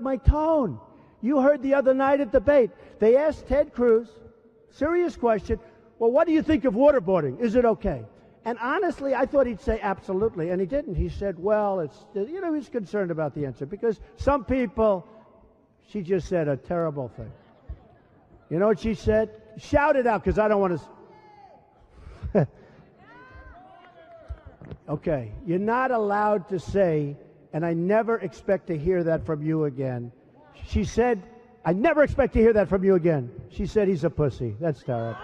my tone. You heard the other night at debate, they asked Ted Cruz, serious question, well, what do you think of waterboarding? Is it okay? And honestly, I thought he'd say absolutely, and he didn't. He said, well, it's, he's concerned about the answer, because some people, she just said a terrible thing. You know what she said? Shout it out, because I don't want to. Okay, you're not allowed to say, and I never expect to hear that from you again. She said, I never expect to hear that from you again. She said he's a pussy. That's terrible.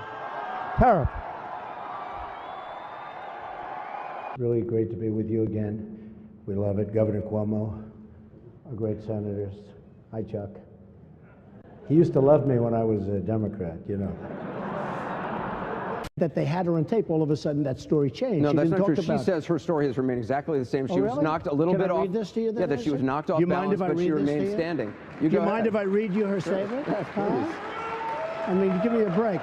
Terrible. Really great to be with you again. We love it. Governor Cuomo, our great senators. Hi, Chuck. He used to love me when I was a Democrat, you know. That they had her on tape, all of a sudden that story changed. No, that's not true. She says her story has remained exactly the same. She was knocked a little bit off. Can I read this to you then? Yeah, that she was knocked off balance, but she remained standing. Do you mind if I read you her statement? Yeah, please. I mean, give me a break.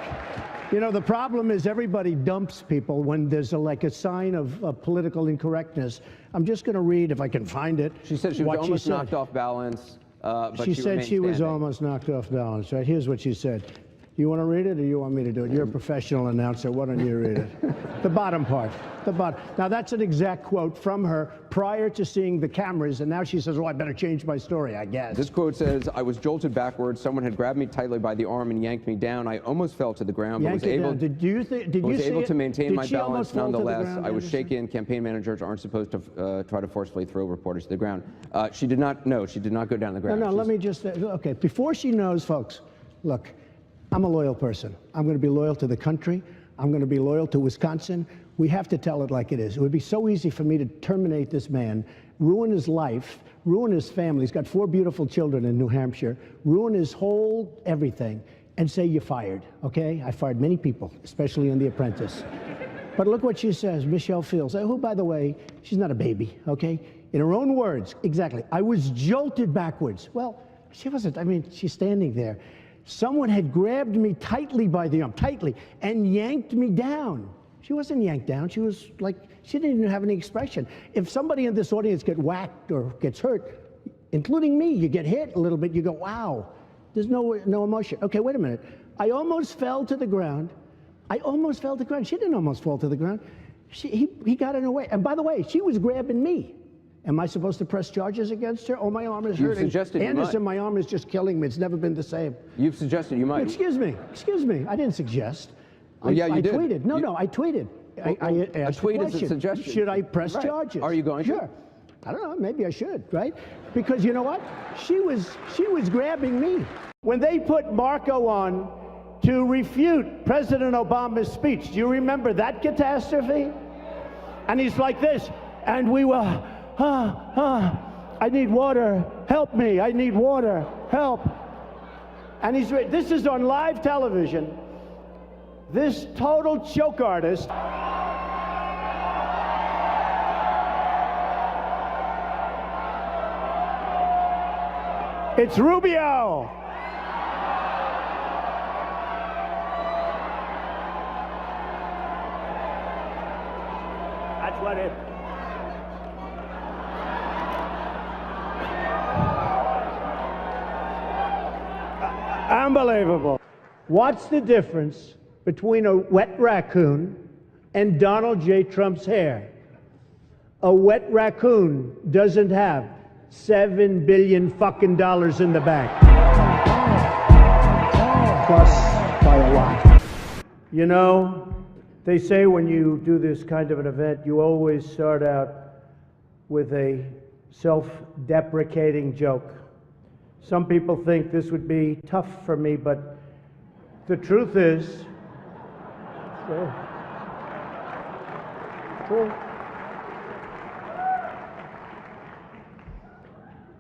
You know, the problem is everybody dumps people when there's like a sign of political incorrectness. I'm just going to read, if I can find it. She said she was almost knocked off balance, but she said she was almost knocked off balance, right? Here's what she said. You want to read it, or you want me to do it? You're a professional announcer. Why don't you read it? The bottom part. The bottom. Now, that's an exact quote from her prior to seeing the cameras, and now she says, oh, I better change my story, I guess. This quote says, I was jolted backwards. Someone had grabbed me tightly by the arm and yanked me down. I almost fell to the ground, but was able to maintain my balance nonetheless. I was shaken. Campaign managers aren't supposed to try to forcefully throw reporters to the ground. She did not go down the ground. No, let me just, okay, before she knows, folks, look, I'm a loyal person. I'm going to be loyal to the country. I'm going to be loyal to Wisconsin. We have to tell it like it is. It would be so easy for me to terminate this man, ruin his life, ruin his family. He's got 4 beautiful children in New Hampshire, ruin his whole everything, and say you're fired, okay? I fired many people, especially in The Apprentice. But look what she says, Michelle Fields, who, by the way, she's not a baby, okay? In her own words, exactly, I was jolted backwards. Well, she wasn't. I mean, she's standing there. Someone had grabbed me tightly by the arm, and yanked me down. She wasn't yanked down. She was like, she didn't even have any expression. If somebody in this audience gets whacked or gets hurt, including me, you get hit a little bit, you go, wow, there's no emotion. Okay, wait a minute. I almost fell to the ground. I almost fell to the ground. She didn't almost fall to the ground. He got in her way. And by the way, she was grabbing me. Am I supposed to press charges against her? Oh, my arm is hurting. You've suggested Anderson, my arm is just killing me. It's never been the same. You've suggested you might. Excuse me. I didn't suggest. Well, yeah, you did. I tweeted. No, I tweeted. Well, I asked a tweet a is a suggestion. Should I press charges? Are you going to? Sure. I don't know. Maybe I should, right? Because you know what? She was grabbing me. When they put Marco on to refute President Obama's speech, do you remember that catastrophe? And he's like this, and we were, I need water, help me, I need water, help. And this is on live television. This total choke artist. It's Rubio. That's what it is. Unbelievable. What's the difference between a wet raccoon and Donald J. Trump's hair? A wet raccoon doesn't have $7 billion fucking dollars in the bank. Plus by a lot. You know, they say when you do this kind of an event, you always start out with a self-deprecating joke. Some people think this would be tough for me, but the truth is,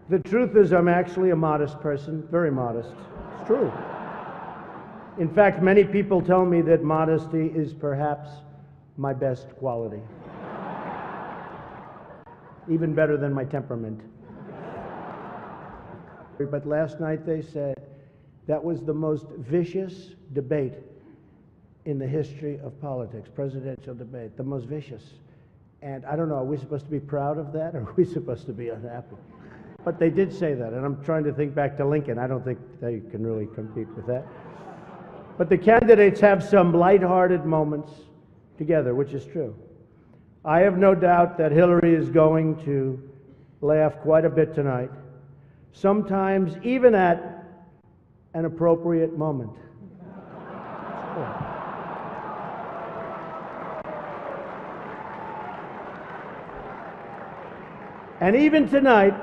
the truth is I'm actually a modest person, very modest. It's true. In fact, many people tell me that modesty is perhaps my best quality. Even better than my temperament. But last night they said that was the most vicious debate in the history of politics, presidential debate, the most vicious. And I don't know, are we supposed to be proud of that, or are we supposed to be unhappy? But they did say that, and I'm trying to think back to Lincoln. I don't think they can really compete with that. But the candidates have some lighthearted moments together, which is true. I have no doubt that Hillary is going to laugh quite a bit tonight, sometimes even at an appropriate moment. And even tonight,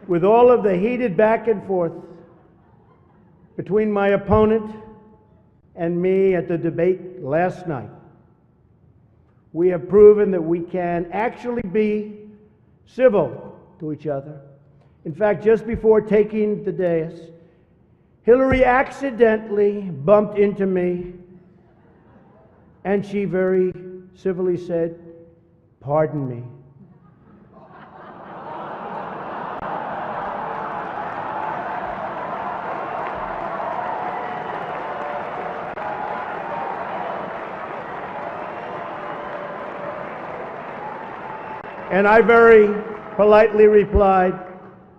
with all of the heated back and forth between my opponent and me at the debate last night, we have proven that we can actually be civil to each other. In fact, just before taking the dais, Hillary accidentally bumped into me, and she very civilly said, "Pardon me." And I very politely replied,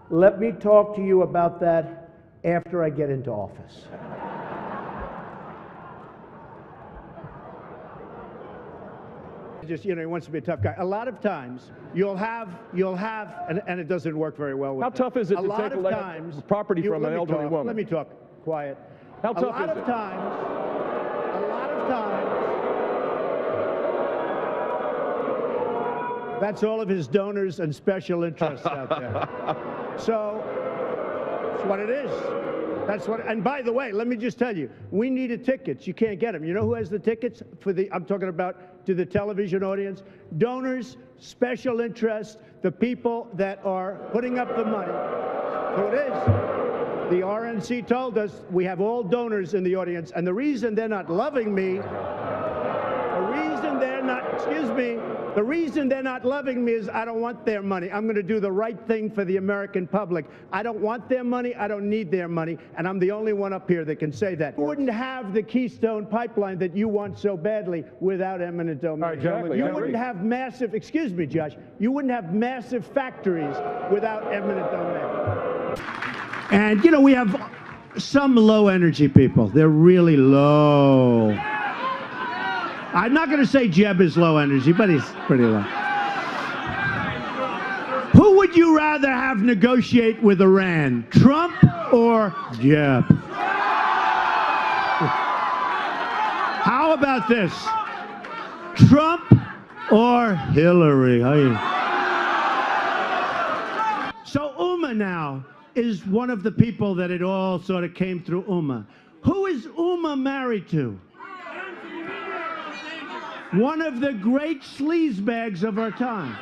"Let me talk to you about that after I get into office." Just, he wants to be a tough guy. A lot of times, you'll have, and it doesn't work very well with How tough is it to take property from an elderly woman? Let me talk, quiet. How tough is it? A lot of times, that's all of his donors and special interests out there. So, that's what it is. And by the way, let me just tell you, we needed tickets. You can't get them. You know who has the tickets for I'm talking about to the television audience? Donors, special interests, the people that are putting up the money. So it is. The RNC told us we have all donors in the audience, and the reason they're not loving me, the reason they're not loving me is I don't want their money. I'm going to do the right thing for the American public. I don't want their money. I don't need their money. And I'm the only one up here that can say that. You wouldn't have the Keystone Pipeline that you want so badly without eminent domain. Exactly. You wouldn't have massive, excuse me, Josh, you wouldn't have massive factories without eminent domain. And, we have some low energy people. They're really low. I'm not going to say Jeb is low energy, but he's pretty low. Who would you rather have negotiate with Iran, Trump or Jeb? How about this? Trump or Hillary? So Uma now is one of the people that it all sort of came through Uma. Who is Uma married to? One of the great sleazebags of our time.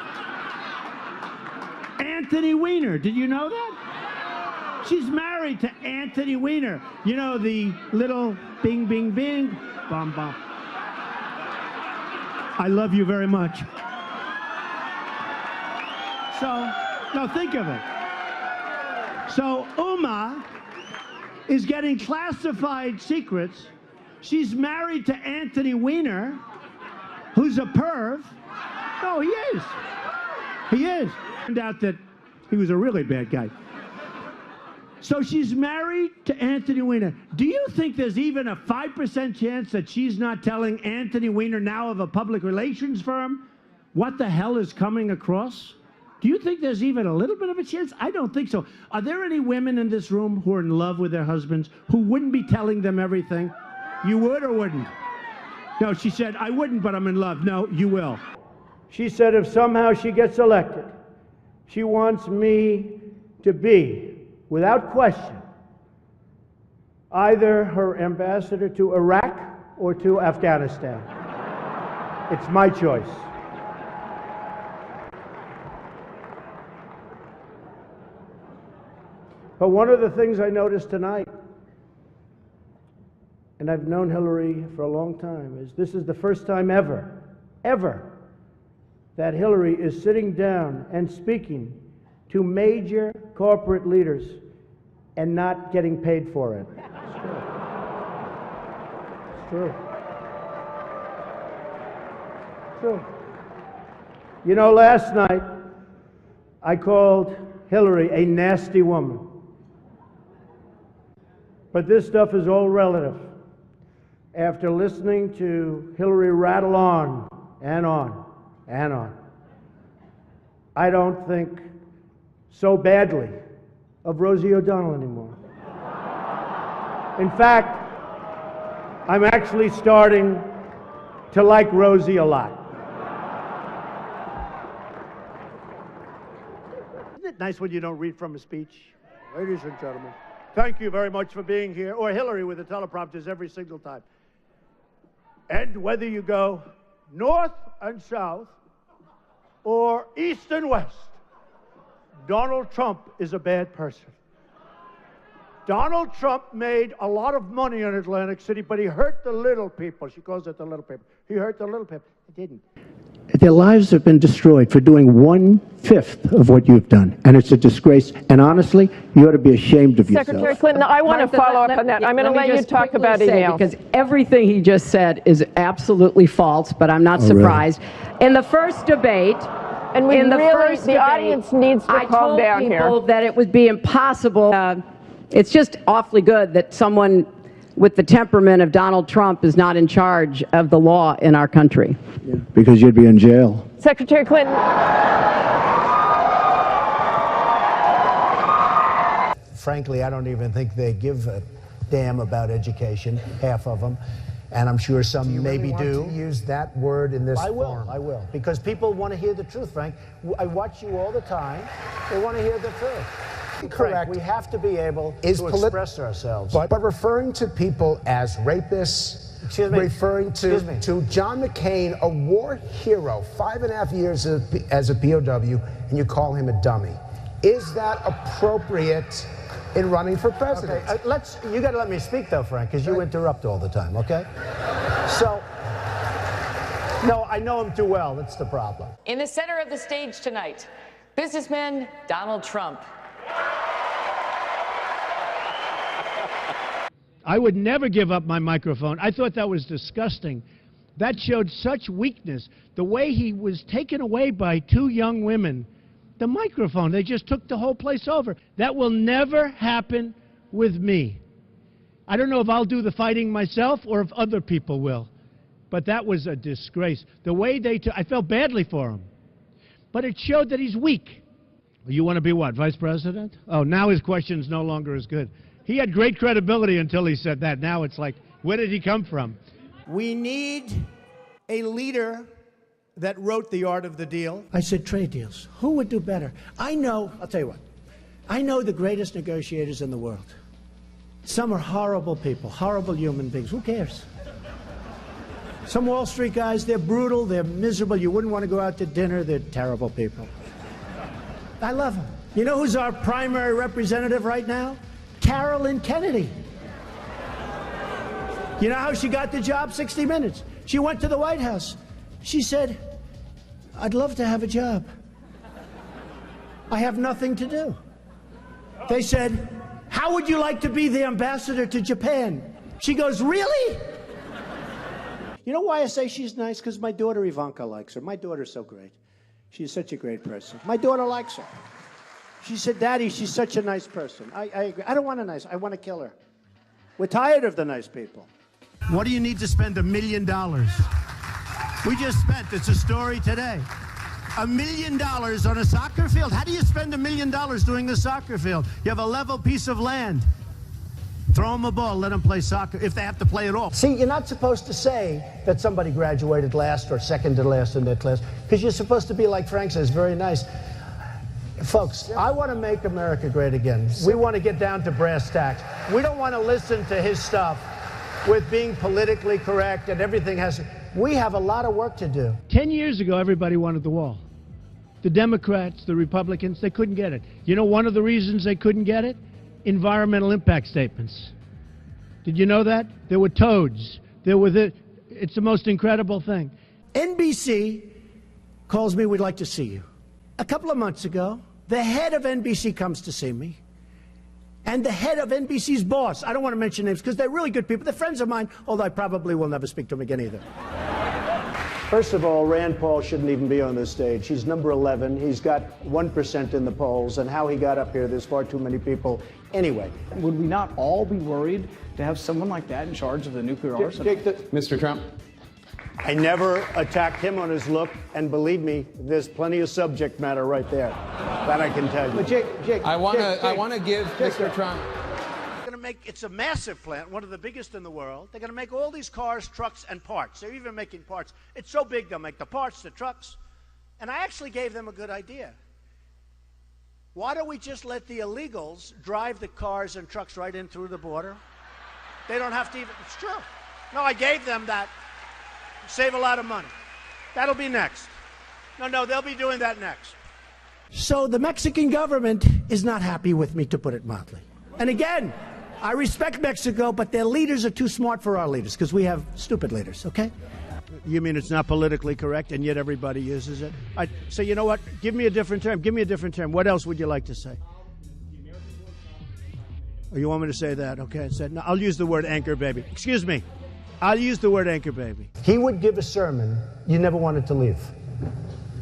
Anthony Weiner. Did you know that? She's married to Anthony Weiner. You know, the little bing, bing, bing, bum, bum. I love you very much. So, no, think of it. So, Uma is getting classified secrets. She's married to Anthony Weiner, who's a perv. No, he is. He is. Turned out that he was a really bad guy. So she's married to Anthony Weiner. Do you think there's even a 5% chance that she's not telling Anthony Weiner, now of a public relations firm, what the hell is coming across? Do you think there's even a little bit of a chance? I don't think so. Are there any women in this room who are in love with their husbands who wouldn't be telling them everything? You would or wouldn't? No, she said, I wouldn't, but I'm in love. No, you will. She said if somehow she gets elected, she wants me to be, without question, either her ambassador to Iraq or to Afghanistan. It's my choice. But one of the things I noticed tonight, and I've known Hillary for a long time, is this is the first time ever, that Hillary is sitting down and speaking to major corporate leaders and not getting paid for it. It's true. It's true. It's true. You know, last night, I called Hillary a nasty woman. But this stuff is all relative. After listening to Hillary rattle on and on and on, I don't think so badly of Rosie O'Donnell anymore. In fact, I'm actually starting to like Rosie a lot. Isn't it nice when you don't read from a speech? Ladies and gentlemen, thank you very much for being here. Or Hillary with the teleprompters every single time. And whether you go north and south or east and west, Donald Trump is a bad person. Donald Trump made a lot of money in Atlantic City, but he hurt the little people. She calls it the little people. He hurt the little people. He didn't. Their lives have been destroyed for doing 1/5 of what you've done, and it's a disgrace. And honestly, you ought to be ashamed of yourself. Secretary Clinton, I want to follow up on that. I'm going to let you talk about email. Because everything he just said is absolutely false, but I'm not surprised. Really? In the first debate, and the audience needs to calm down here. I told people that it would be impossible. It's just awfully good that someone with the temperament of Donald Trump is not in charge of the law in our country. Yeah, because you'd be in jail. Secretary Clinton. Frankly, I don't even think they give a damn about education, half of them. And I'm sure some maybe do. Do you want to use that word in this form? I will. Because people want to hear the truth, Frank. I watch you all the time. They want to hear the truth. Correct. Frank, we have to be able to express ourselves. But referring to people as rapists, referring to John McCain, a war hero, 5.5 years as a POW, and you call him a dummy. Is that appropriate in running for president? Okay, you got to let me speak, though, Frank, because you interrupt all the time, okay? So, no, I know him too well. That's the problem. In the center of the stage tonight, businessman Donald Trump. I would never give up my microphone. I thought that was disgusting. That showed such weakness. The way he was taken away by 2 young women, the microphone, they just took the whole place over. That will never happen with me. I don't know if I'll do the fighting myself or if other people will. But that was a disgrace. The way they took, I felt badly for him. But it showed that he's weak. You want to be what, vice president? Oh, now his question's no longer as good. He had great credibility until he said that. Now it's like, where did he come from? We need a leader that wrote The Art of the Deal. I said trade deals. Who would do better? I'll tell you what. I know the greatest negotiators in the world. Some are horrible people, horrible human beings. Who cares? Some Wall Street guys, they're brutal, they're miserable. You wouldn't want to go out to dinner. They're terrible people. I love them. You know who's our primary representative right now? Carolyn Kennedy. You know how she got the job? 60 Minutes. She went to the White House. She said, I'd love to have a job. I have nothing to do. They said, how would you like to be the ambassador to Japan? She goes, really? You know why I say she's nice? Because my daughter Ivanka likes her. My daughter's so great. She's such a great person. My daughter likes her. She said, Daddy, she's such a nice person. I agree. I don't want a nice, I want to kill her. We're tired of the nice people. What do you need to spend $1 million? We just spent, it's a story today, $1 million on a soccer field. How do you spend $1 million doing the soccer field? You have a level piece of land. Throw them a ball, let them play soccer, if they have to play at all. See, you're not supposed to say that somebody graduated last or second to last in their class, because you're supposed to be, like Frank says, very nice. Folks, I want to make America great again. We want to get down to brass tacks. We don't want to listen to his stuff with being politically correct and everything has to... We have a lot of work to do. 10 years ago, everybody wanted the wall. The Democrats, the Republicans, they couldn't get it. You know one of the reasons they couldn't get it? Environmental impact statements. Did you know that? There were toads. There were it's the most incredible thing. NBC calls me, we'd like to see you. A couple of months ago, the head of NBC comes to see me. And the head of NBC's boss, I don't want to mention names because they're really good people. They're friends of mine, although I probably will never speak to them again either. First of all, Rand Paul shouldn't even be on this stage. He's number 11. He's got 1% in the polls, and how he got up here, there's far too many people. Anyway. Would we not all be worried to have someone like that in charge of the nuclear arsenal? Mr. Trump. I never attacked him on his look, and believe me, there's plenty of subject matter right there. That I can tell you. But Jake, I want to give Mr. Trump. It's a massive plant, one of the biggest in the world. They're going to make all these cars, trucks, and parts. They're even making parts. It's so big, they'll make the parts, the trucks. And I actually gave them a good idea. Why don't we just let the illegals drive the cars and trucks right in through the border? They don't have to even, it's true. No, I gave them that. Save a lot of money. That'll be next. No, they'll be doing that next. So the Mexican government is not happy with me, to put it mildly. And again, I respect Mexico, but their leaders are too smart for our leaders, because we have stupid leaders, okay? You mean it's not politically correct, and yet everybody uses it? So you know what? Give me a different term. Give me a different term. What else would you like to say? Oh, you want me to say that? Okay, I said, no, I'll use the word anchor baby. Excuse me. I'll use the word anchor baby. He would give a sermon you never wanted to leave.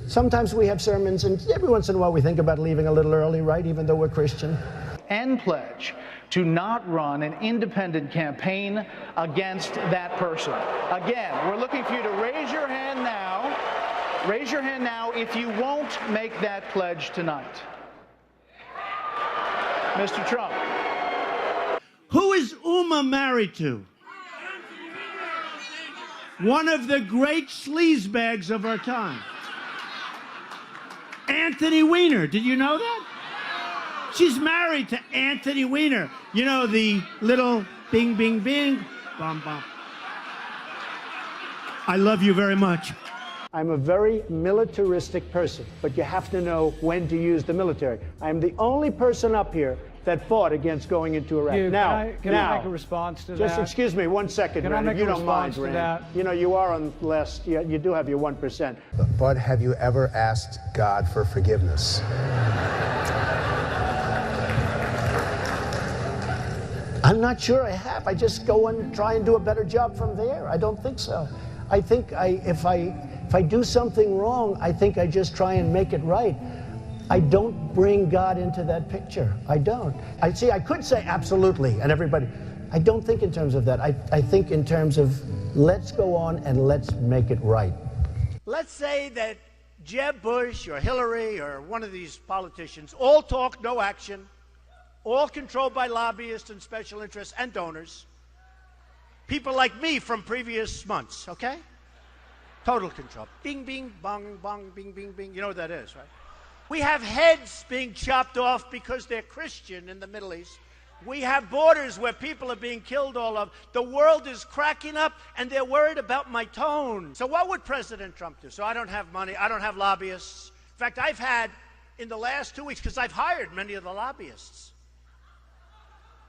Sometimes we have sermons, and every once in a while we think about leaving a little early, right, even though we're Christian. And pledge to not run an independent campaign against that person. Again, we're looking for you to raise your hand now. Raise your hand now if you won't make that pledge tonight. Mr. Trump. Who is Uma married to? One of the great sleazebags of our time. Anthony Weiner. Did you know that? She's married to Anthony Weiner. You know, the little bing, bing, bing, bum, bum. I love you very much. I'm a very militaristic person, but you have to know when to use the military. I'm the only person up here that fought against going into Iraq. Can I make a response to that? Just excuse me 1 second, Rand, if you don't mind, Rand. You know, you are on last, you do have your 1%. But have you ever asked God for forgiveness? I'm not sure I have. I just go and try and do a better job from there. I don't think so. I think if I do something wrong, I think I just try and make it right. I don't bring God into that picture. I don't. I could say absolutely, and everybody. I don't think in terms of that. I think in terms of let's go on and let's make it right. Let's say that Jeb Bush or Hillary or one of these politicians all talk, no action, all controlled by lobbyists and special interests and donors. People like me from previous months, okay? Total control. Bing, bing, bong, bong, bing, bing, bing. You know what that is, right? We have heads being chopped off because they're Christian in the Middle East. We have borders where people are being killed all over. The world is cracking up, and they're worried about my tone. So what would President Trump do? So I don't have money. I don't have lobbyists. In fact, I've had, in the last 2 weeks, because I've hired many of the lobbyists.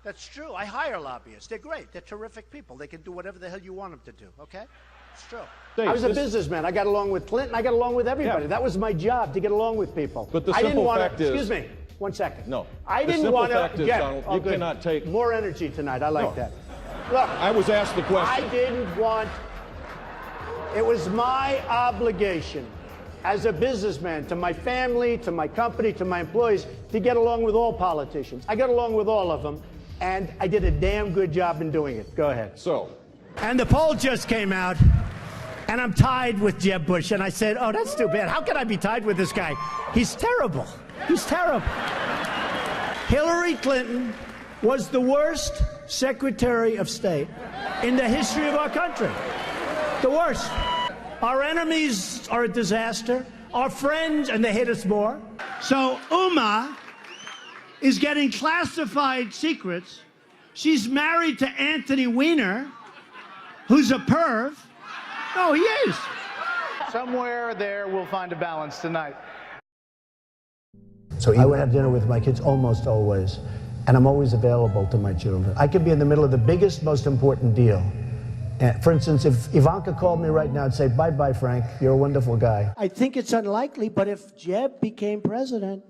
That's true. I hire lobbyists. They're great. They're terrific people. They can do whatever the hell you want them to do, okay? It's true. I was a businessman. I got along with Clinton. I got along with everybody. Yeah. That was my job, to get along with people. But the simple fact is... Excuse me. 1 second. No. I didn't want to... Fact is, Donald, you cannot take... More energy tonight. I like that. Look. I was asked the question. I didn't want... It was my obligation as a businessman to my family, to my company, to my employees, to get along with all politicians. I got along with all of them, and I did a damn good job in doing it. Go ahead. So... And the poll just came out, and I'm tied with Jeb Bush. And I said, oh, that's too bad. How can I be tied with this guy? He's terrible. He's terrible. Hillary Clinton was the worst Secretary of State in the history of our country. The worst. Our enemies are a disaster. Our friends, and they hate us more. So Uma is getting classified secrets. She's married to Anthony Weiner, who's a perv. Oh, he is. Somewhere there we'll find a balance tonight. So I would have dinner with my kids almost always, and I'm always available to my children. I could be in the middle of the biggest, most important deal. For instance, if Ivanka called me right now and say, bye-bye, Frank, you're a wonderful guy. I think it's unlikely, but if Jeb became president,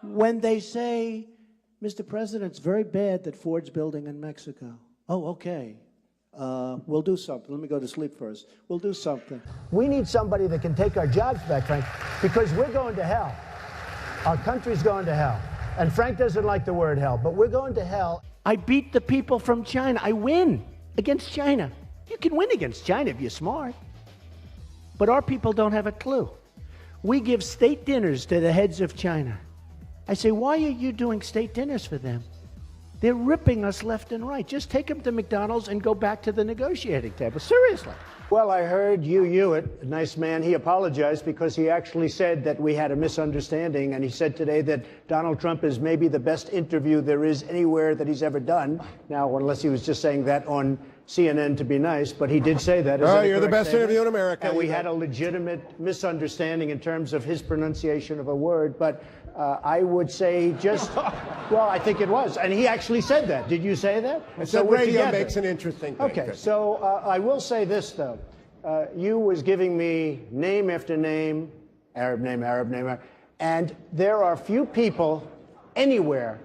when they say, Mr. President, it's very bad that Ford's building in Mexico. Oh, okay. We'll do something. Let me go to sleep first. We'll do something. We need somebody that can take our jobs back, Frank, because we're going to hell. Our country's going to hell. And Frank doesn't like the word hell, but we're going to hell. I beat the people from China. I win against China. You can win against China if you're smart. But our people don't have a clue. We give state dinners to the heads of China. I say, why are you doing state dinners for them? They're ripping us left and right. Just take them to McDonald's and go back to the negotiating table. Seriously. Well, I heard Hugh Hewitt, a nice man, he apologized because he actually said that we had a misunderstanding, and he said today that Donald Trump is maybe the best interview there is anywhere that he's ever done. Now, unless he was just saying that on CNN to be nice, but he did say that. Oh, you're the best interview in America. And we had a legitimate misunderstanding in terms of his pronunciation of a word, but I would say just, well, I think it was. And he actually said that. Did you say that? I said radio makes an interesting thing. Okay, so I will say this, though. You was giving me name after name, Arab name, and there are few people anywhere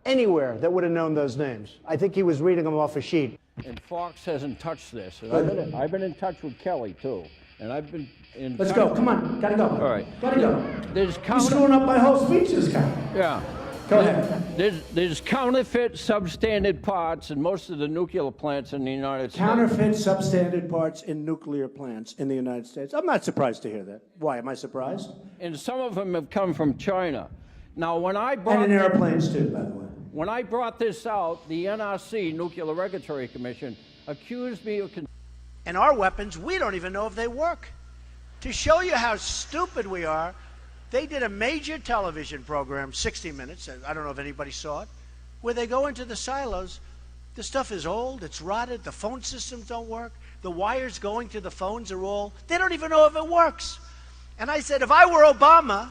that would have known those names. I think he was reading them off a sheet. And Fox hasn't touched this. And I've been in touch with Kelly, too. And I've been in Let's go. Come on. Gotta go. All right. Gotta go. There's You're screwing up my whole speech this guy. Yeah. Go ahead. There's counterfeit substandard parts in most of the nuclear plants in the United States. Counterfeit substandard parts in nuclear plants in the United States. I'm not surprised to hear that. Why? Am I surprised? And some of them have come from China. Now, when I brought... And in airplanes, too, by the way. When I brought this out, the NRC, Nuclear Regulatory Commission, accused me of... And our weapons, we don't even know if they work. To show you how stupid we are, they did a major television program, 60 Minutes, I don't know if anybody saw it, where they go into the silos. The stuff is old, it's rotted, the phone systems don't work, the wires going to the phones are all, they don't even know if it works. And I said, if I were Obama,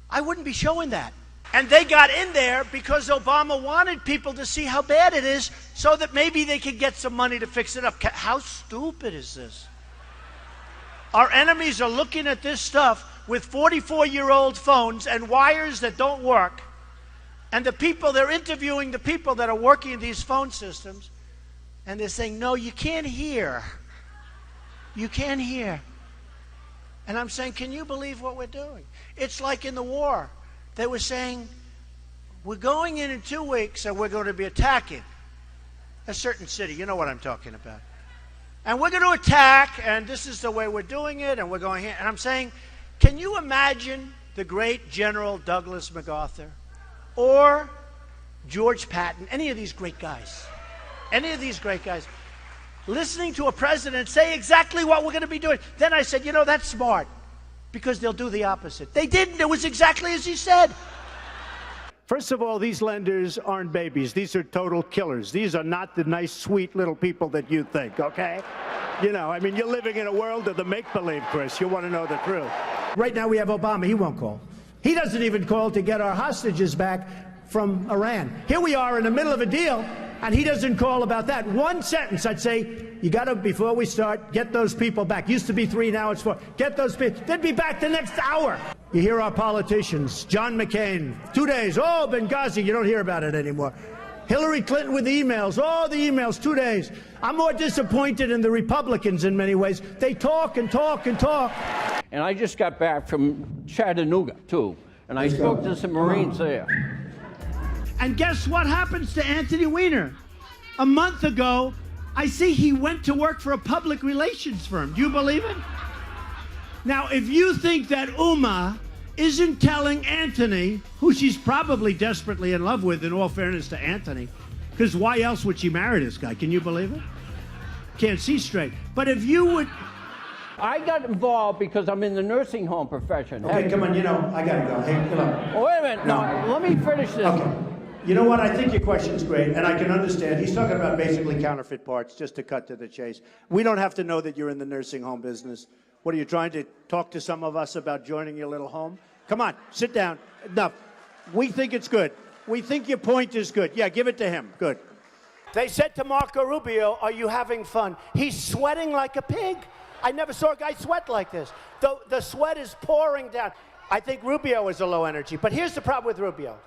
I wouldn't be showing that. And they got in there because Obama wanted people to see how bad it is so that maybe they could get some money to fix it up. How stupid is this? Our enemies are looking at this stuff with 44-year-old phones and wires that don't work. And the people, they're interviewing the people that are working in these phone systems, and they're saying, no, you can't hear. You can't hear. And I'm saying, can you believe what we're doing? It's like in the war. They were saying, we're going in 2 weeks and we're going to be attacking a certain city. You know what I'm talking about. And we're going to attack, and this is the way we're doing it, and we're going here. And I'm saying, can you imagine the great General Douglas MacArthur or George Patton, any of these great guys, listening to a president say exactly what we're going to be doing? Then I said, you know, that's smart, because they'll do the opposite. They didn't. It was exactly as he said. First of all, these lenders aren't babies. These are total killers. These are not the nice, sweet little people that you think, okay? You know, I mean, you're living in a world of the make-believe, Chris. You want to know the truth. Right now we have Obama. He won't call. He doesn't even call to get our hostages back from Iran. Here we are in the middle of a deal, and he doesn't call about that. One sentence, I'd say, you got to, before we start, get those people back. Used to be 3, now it's 4. Get those people. They'd be back the next hour. You hear our politicians, John McCain, 2 days, oh, Benghazi, you don't hear about it anymore. Hillary Clinton with emails, oh, the emails, 2 days. I'm more disappointed in the Republicans in many ways. They talk and talk and talk. And I just got back from Chattanooga, too, and I spoke to some Marines there. And guess what happens to Anthony Weiner? A month ago, I see he went to work for a public relations firm. Do you believe it? Now, if you think that Uma isn't telling Anthony, who she's probably desperately in love with, in all fairness to Anthony, because why else would she marry this guy? Can you believe it? Can't see straight. But if you would... I got involved because I'm in the nursing home profession. Okay, come on, you know, I gotta go. Hey, come on. Oh, wait a minute. No, let me finish this. Okay. You know what? I think your question's great, and I can understand. He's talking about basically counterfeit parts, just to cut to the chase. We don't have to know that you're in the nursing home business. What, are you trying to talk to some of us about joining your little home? Come on, sit down. Enough. We think it's good. We think your point is good. Yeah, give it to him. Good. They said to Marco Rubio, are you having fun? He's sweating like a pig. I never saw a guy sweat like this. The sweat is pouring down. I think Rubio is a low energy, but here's the problem with Rubio.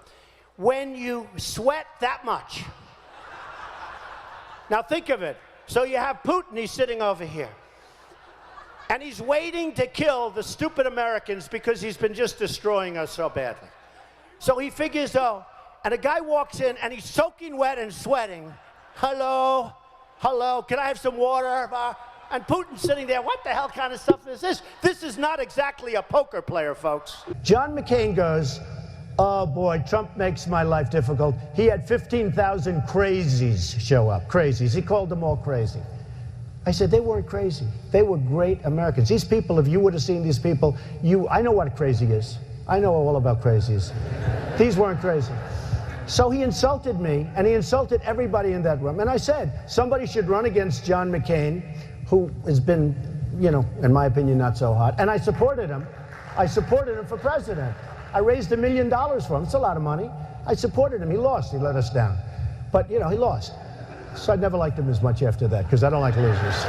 When you sweat that much, now think of it. So you have Putin, he's sitting over here. And he's waiting to kill the stupid Americans because he's been just destroying us so badly. So he figures, oh, and a guy walks in and he's soaking wet and sweating. Hello, hello, can I have some water? And Putin's sitting there, what the hell kind of stuff is this? This is not exactly a poker player, folks. John McCain goes, oh boy, Trump makes my life difficult. He had 15,000 crazies show up, crazies. He called them all crazy. I said, they weren't crazy. They were great Americans. These people, if you would have seen these people, I know what crazy is. I know all about crazies. These weren't crazy. So he insulted me, and he insulted everybody in that room. And I said, somebody should run against John McCain, who has been, you know, in my opinion, not so hot. And I supported him. I supported him for president. I raised $1 million for him. It's a lot of money. I supported him. He lost. He let us down. But, you know, he lost. So I never liked him as much after that, because I don't like losers.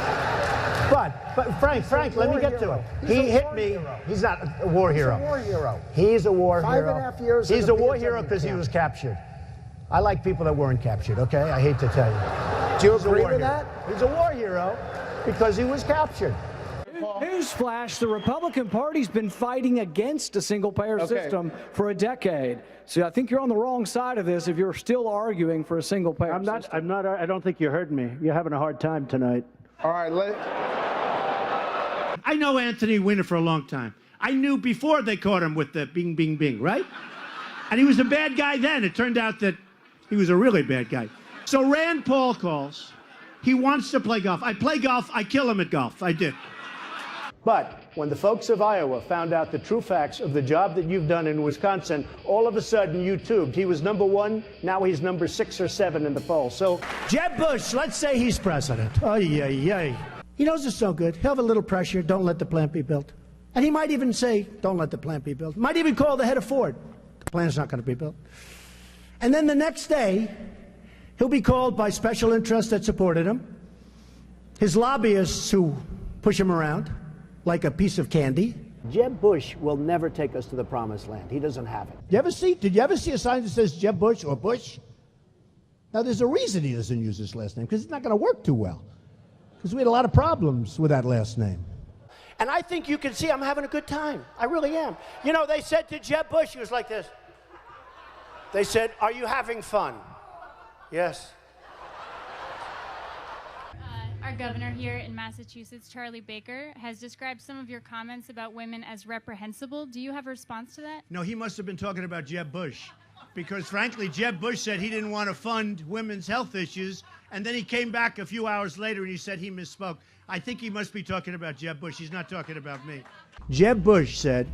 But Frank, let me get to it. He hit me. He's not a war hero. He's a war hero. He's a war hero. 5.5 years. He's a war hero because he was captured. I like people that weren't captured, okay? I hate to tell you. Do you agree with that? He's a war hero because he was captured. Newsflash, the Republican Party's been fighting against a single-payer system for a decade. So I think you're on the wrong side of this if you're still arguing for a single-payer system. I don't think you heard me. You're having a hard time tonight. All right, I know Anthony Weiner for a long time. I knew before they caught him with the bing, bing, bing, right? And he was a bad guy then. It turned out that he was a really bad guy. So Rand Paul calls. He wants to play golf. I play golf. I kill him at golf. I did. But when the folks of Iowa found out the true facts of the job that you've done in Wisconsin, all of a sudden you tubed. He was #1. Now he's number 6 or 7 in the poll. So Jeb Bush, let's say he's president. Oh, yeah. He knows it's no good. He'll have a little pressure. Don't let the plant be built. And he might even say, don't let the plant be built. Might even call the head of Ford. The plant's not going to be built. And then the next day, he'll be called by special interests that supported him, his lobbyists who push him around like a piece of candy. Jeb Bush will never take us to the promised land. He doesn't have it. Did you ever see a sign that says Jeb Bush or Bush? Now, there's a reason he doesn't use his last name, because it's not going to work too well. Because we had a lot of problems with that last name. And I think you can see I'm having a good time. I really am. You know, they said to Jeb Bush, he was like this. They said, are you having fun? Yes. Our governor here in Massachusetts, Charlie Baker, has described some of your comments about women as reprehensible. Do you have a response to that? No, he must have been talking about Jeb Bush. Because, frankly, Jeb Bush said he didn't want to fund women's health issues, and then he came back a few hours later and he said he misspoke. I think he must be talking about Jeb Bush. He's not talking about me. Jeb Bush said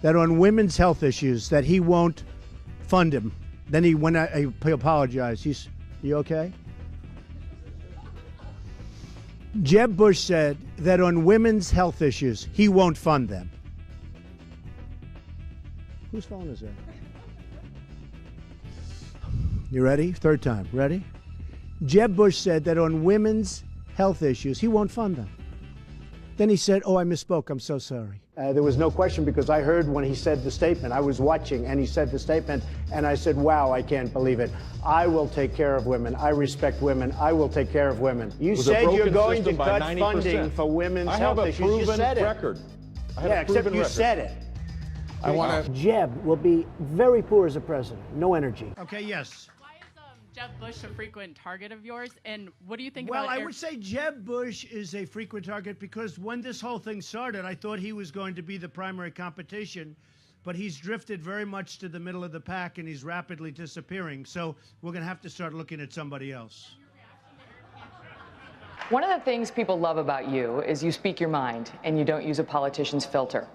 that on women's health issues that he won't fund him. Then he went out, he apologized. You okay? Jeb Bush said that on women's health issues, he won't fund them. Whose phone is that? You ready? Third time. Ready? Jeb Bush said that on women's health issues, he won't fund them. Then he said, oh, I misspoke. I'm so sorry. There was no question, because I heard when he said the statement. I was watching, and he said the statement, and I said, wow, I can't believe it. I will take care of women. I respect women. I will take care of women. You said you're going to cut funding for women's health issues. You said it. Yeah, except you said it. I want to. Jeb will be very poor as a president. No energy. Okay, yes. Jeb Bush a frequent target of yours, and what do you think about it? Well, I would say Jeb Bush is a frequent target because when this whole thing started, I thought he was going to be the primary competition, but he's drifted very much to the middle of the pack, and he's rapidly disappearing. So we're going to have to start looking at somebody else. One of the things people love about you is you speak your mind, and you don't use a politician's filter.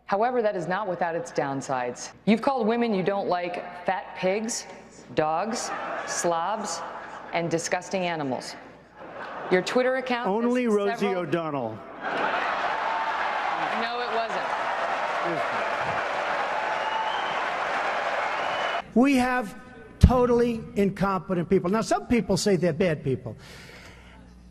However, that is not without its downsides. You've called women you don't like fat pigs, dogs, slobs, and disgusting animals. Your Twitter account... Only Rosie O'Donnell. No, it wasn't. We have totally incompetent people. Now, some people say they're bad people.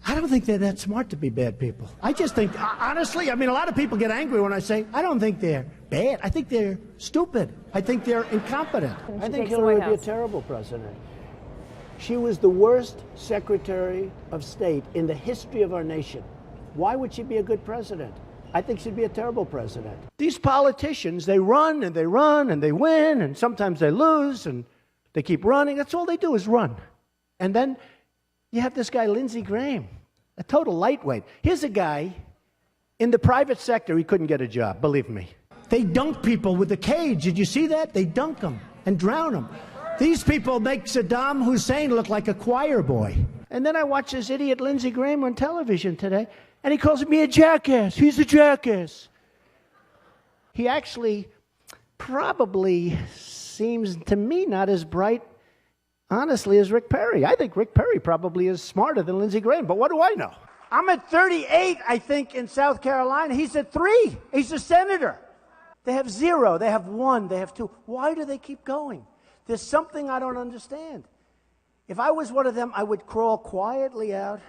I don't think they're that smart to be bad people. I just think, honestly, I mean, a lot of people get angry when I say, I don't think they're bad. I think they're stupid. I think they're incompetent. I think Hillary would be a terrible president. She was the worst Secretary of State in the history of our nation. Why would she be a good president? I think she'd be a terrible president. These politicians, they run and they run and they win, and sometimes they lose and they keep running. That's all they do is run. And then you have this guy, Lindsey Graham, a total lightweight. Here's a guy in the private sector, he couldn't get a job, believe me. They dunk people with a cage. Did you see that? They dunk them and drown them. These people make Saddam Hussein look like a choir boy. And then I watch this idiot Lindsey Graham on television today, and he calls me a jackass. He's a jackass. He actually probably seems to me not as bright, honestly, as Rick Perry. I think Rick Perry probably is smarter than Lindsey Graham, but what do I know? I'm at 38, I think, in South Carolina. He's at 3. He's a senator. They have 0, they have 1, they have 2. Why do they keep going? There's something I don't understand. If I was one of them, I would crawl quietly out.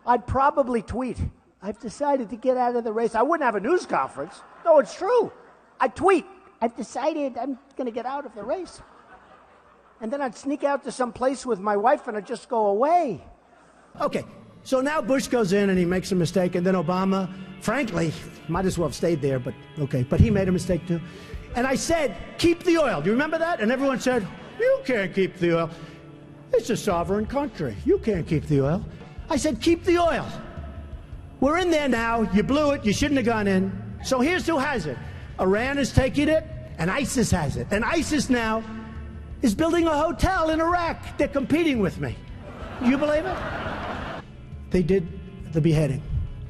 I'd probably tweet, I've decided to get out of the race. I wouldn't have a news conference. No, it's true. I'd tweet, I've decided I'm going to get out of the race. And then I'd sneak out to some place with my wife and I'd just go away. Okay, so now Bush goes in and he makes a mistake, and then Obama, frankly, might as well have stayed there, but okay, but he made a mistake too. And I said, keep the oil. Do you remember that? And everyone said, you can't keep the oil. It's a sovereign country. You can't keep the oil. I said, keep the oil. We're in there now. You blew it. You shouldn't have gone in. So here's who has it. Iran is taking it, and ISIS has it. And ISIS now is building a hotel in Iraq. They're competing with me. Do you believe it? They did the beheading.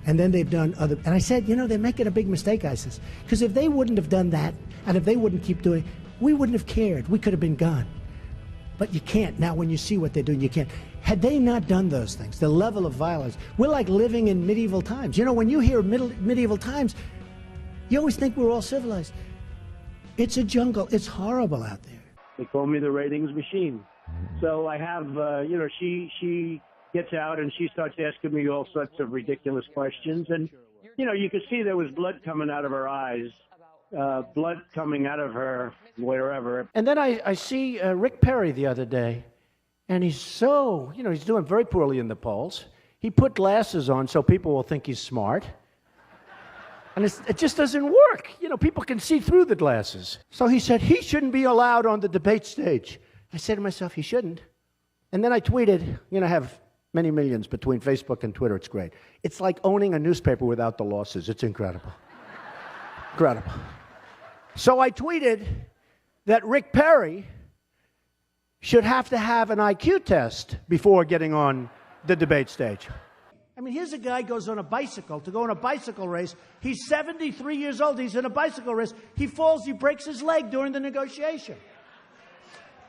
And then they've done other, and I said, you know, they're making a big mistake, ISIS. Because if they wouldn't have done that, and if they wouldn't keep doing, we wouldn't have cared. We could have been gone. But you can't. Now, when you see what they're doing, you can't. Had they not done those things, the level of violence, we're like living in medieval times. You know, when you hear medieval times, you always think we're all civilized. It's a jungle. It's horrible out there. They call me the ratings machine. So I have, you know, she gets out and she starts asking me all sorts of ridiculous questions. And, you know, you could see there was blood coming out of her eyes, blood coming out of her wherever. And then I see Rick Perry the other day, and he's so, you know, he's doing very poorly in the polls. He put glasses on so people will think he's smart. And it just doesn't work. You know, people can see through the glasses. So he said he shouldn't be allowed on the debate stage. I said to myself, he shouldn't. And then I tweeted, you know, I have many millions between Facebook and Twitter. It's great. It's like owning a newspaper without the losses. It's incredible. Incredible. So I tweeted that Rick Perry should have to have an IQ test before getting on the debate stage. I mean, here's a guy goes on a bicycle to go in a bicycle race. He's 73 years old. He's in a bicycle race. He falls. He breaks his leg during the negotiation.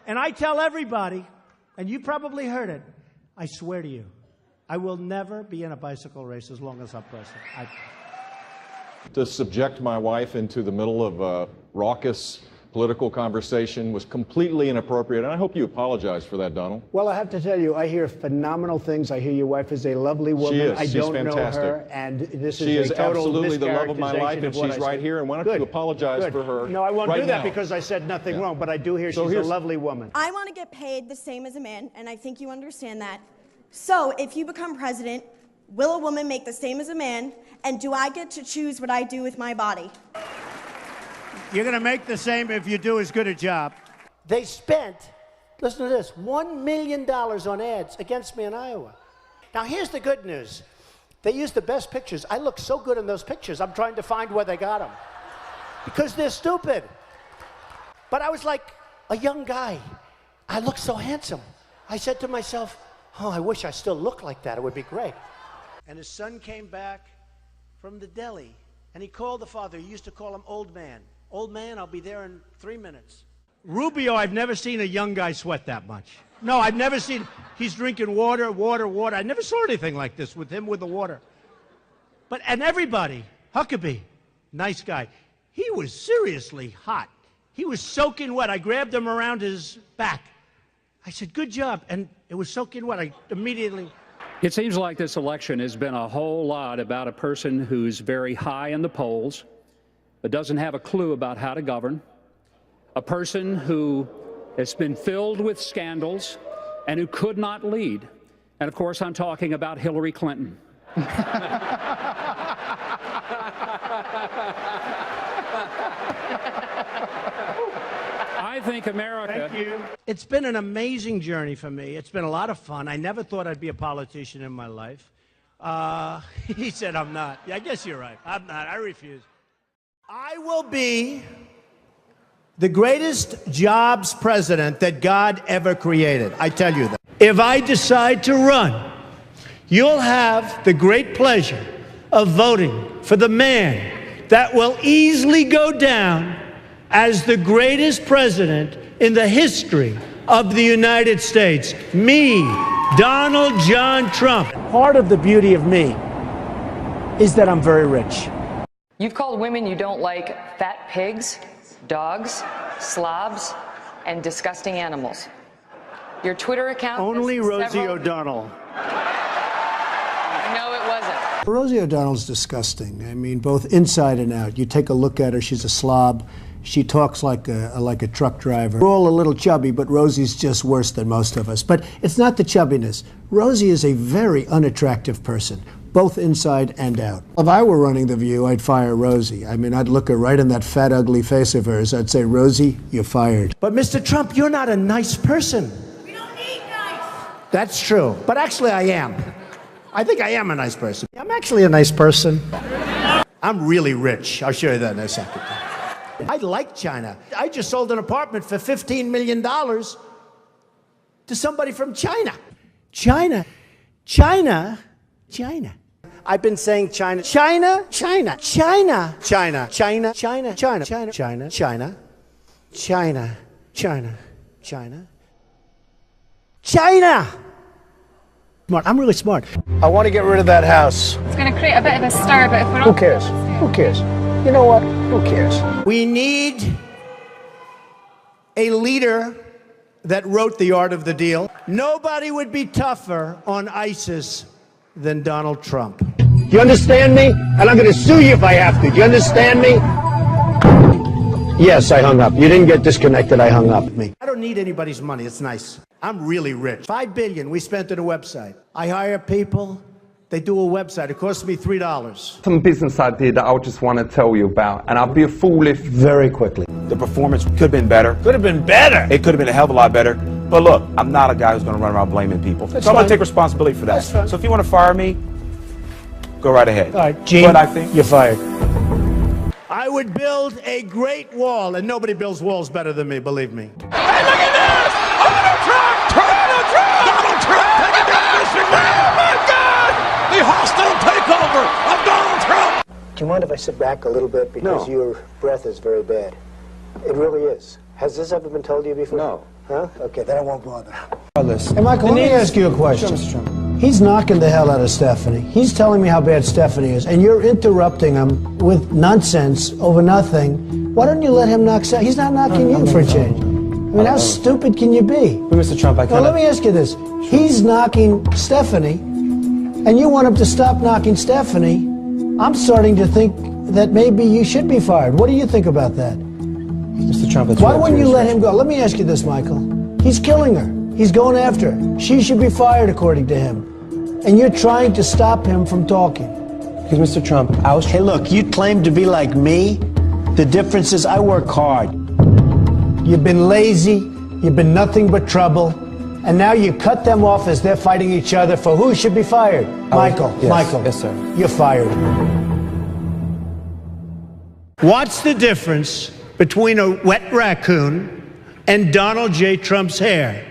And I tell everybody, and you probably heard it, I swear to you, I will never be in a bicycle race as long as I'm president. To subject my wife into the middle of a raucous political conversation was completely inappropriate, and I hope you apologize for that, Donald. Well, I have to tell you, I hear phenomenal things. I hear your wife is a lovely woman. She is. I She's don't fantastic. know her, and this she is is a total absolutely the love of my life, and she's right here. And why don't you apologize for her? No, I won't right do that now. because I said nothing wrong, but I do hear she's a lovely woman. I want to get paid the same as a man, and I think you understand that. So if you become president, will a woman make the same as a man, and do I get to choose what I do with my body? You're going to make the same if you do as good a job. They spent, listen to this, $1 million on ads against me in Iowa. Now, here's the good news. They used the best pictures. I look so good in those pictures, I'm trying to find where they got them. Because they're stupid. But I was like a young guy. I look so handsome. I said to myself, oh, I wish I still looked like that. It would be great. And his son came back from the deli, and he called the father. He used to call him Old Man. Old man, I'll be there in 3 minutes. Rubio, I've never seen a young guy sweat that much. No, I've never seen, he's drinking water. I never saw anything like this with him with the water. And everybody, Huckabee, nice guy, he was seriously hot. He was soaking wet. I grabbed him around his back. I said, good job. And it was soaking wet. I immediately... It seems like this election has been a whole lot about a person who's very high in the polls, but doesn't have a clue about how to govern, a person who has been filled with scandals, and who could not lead. And of course, I'm talking about Hillary Clinton. I think America... Thank you. It's been an amazing journey for me. It's been a lot of fun. I never thought I'd be a politician in my life. He said I'm not. Yeah, I guess you're right. I'm not. I refuse. I will be the greatest jobs president that God ever created. I tell you that. If I decide to run, you'll have the great pleasure of voting for the man that will easily go down as the greatest president in the history of the United States. Me, Donald John Trump. Part of the beauty of me is that I'm very rich. You've called women you don't like fat pigs, dogs, slobs, and disgusting animals. Your Twitter account... Only Rosie O'Donnell. No, it wasn't. Rosie O'Donnell's disgusting. I mean, both inside and out. You take a look at her, she's a slob. She talks like a truck driver. We're all a little chubby, but Rosie's just worse than most of us. But it's not the chubbiness. Rosie is a very unattractive person, both inside and out. If I were running The View, I'd fire Rosie. I mean, I'd look her right in that fat, ugly face of hers. I'd say, Rosie, you're fired. But Mr. Trump, you're not a nice person. We don't need nice. That's true. But actually, I am. I think I am a nice person. I'm actually a nice person. I'm really rich. I'll show you that in a second. I like China. I just sold an apartment for $15 million to somebody from China. China. China. China. I've been saying China. China. China. China. China. China. China. China. China. China. China. China. China. China. China. Smart. I'm really smart. I want to get rid of that house. It's going to create a bit of a stir, but if we're all... Who cares? Who cares? You know what? Who cares? We need a leader that wrote The Art of the Deal. Nobody would be tougher on ISIS than Donald Trump. Do you understand me? And I'm going to sue you if I have to. Do you understand me? Yes, I hung up. You didn't get disconnected. I hung up. I don't need anybody's money. It's nice. I'm really rich. $5 billion we spent on a website. I hire people. They do a website. It costs me $3. Some business idea that I just want to tell you about, and I'll be a fool if... Very quickly. The performance could have been better. Could have been better. It could have been a hell of a lot better. But look, I'm not a guy who's going to run around blaming people. So I'm going to take responsibility for that. So if you want to fire me, go right ahead. All right, Gene, but I think you're fired. I would build a great wall, and nobody builds walls better than me, believe me. Hey, look at this! Donald Trump! Donald Trump! Donald Trump taking down Mr. Oh, my God! The hostile takeover of Donald Trump! Do you mind if I sit back a little bit? Because your breath is very bad. It really is. Has this ever been told to you before? No. Huh? Okay, then I won't bother. Hey, Michael, let me ask you a question. He's knocking the hell out of Stephanie. He's telling me how bad Stephanie is, and you're interrupting him with nonsense over nothing. Why don't you let him knock Stephanie? He's not knocking you for a change. I mean, how stupid can you be? Mr. Trump, I can't... Well, let me ask you this. He's knocking Stephanie, and you want him to stop knocking Stephanie. I'm starting to think that maybe you should be fired. What do you think about that? Mr. Trump, that's why wouldn't you let him go? Let me ask you this, Michael. He's killing her. He's going after her. She should be fired, according to him. And you're trying to stop him from talking. Because, Mr. Trump, I was... Hey, look, you claim to be like me. The difference is I work hard. You've been lazy. You've been nothing but trouble. And now you cut them off as they're fighting each other for who should be fired. Michael, yes, Michael. Yes, sir. You're fired. What's the difference between a wet raccoon and Donald J. Trump's hair?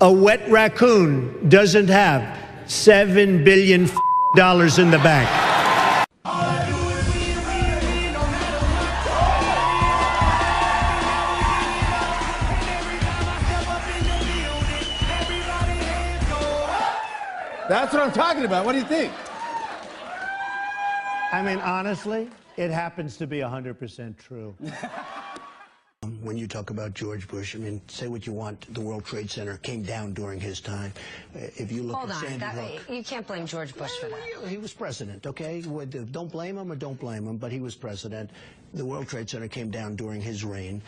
A wet raccoon doesn't have $7 billion in the bank. That's what I'm talking about. What do you think? I mean, honestly, it happens to be 100% true. When you talk about George Bush, I mean, say what you want. The World Trade Center came down during his time. If you look Hold at on, Sandy Hook, you can't blame George Bush for that. He was president, okay? Don't blame him or don't blame him, but he was president. The World Trade Center came down during his reign.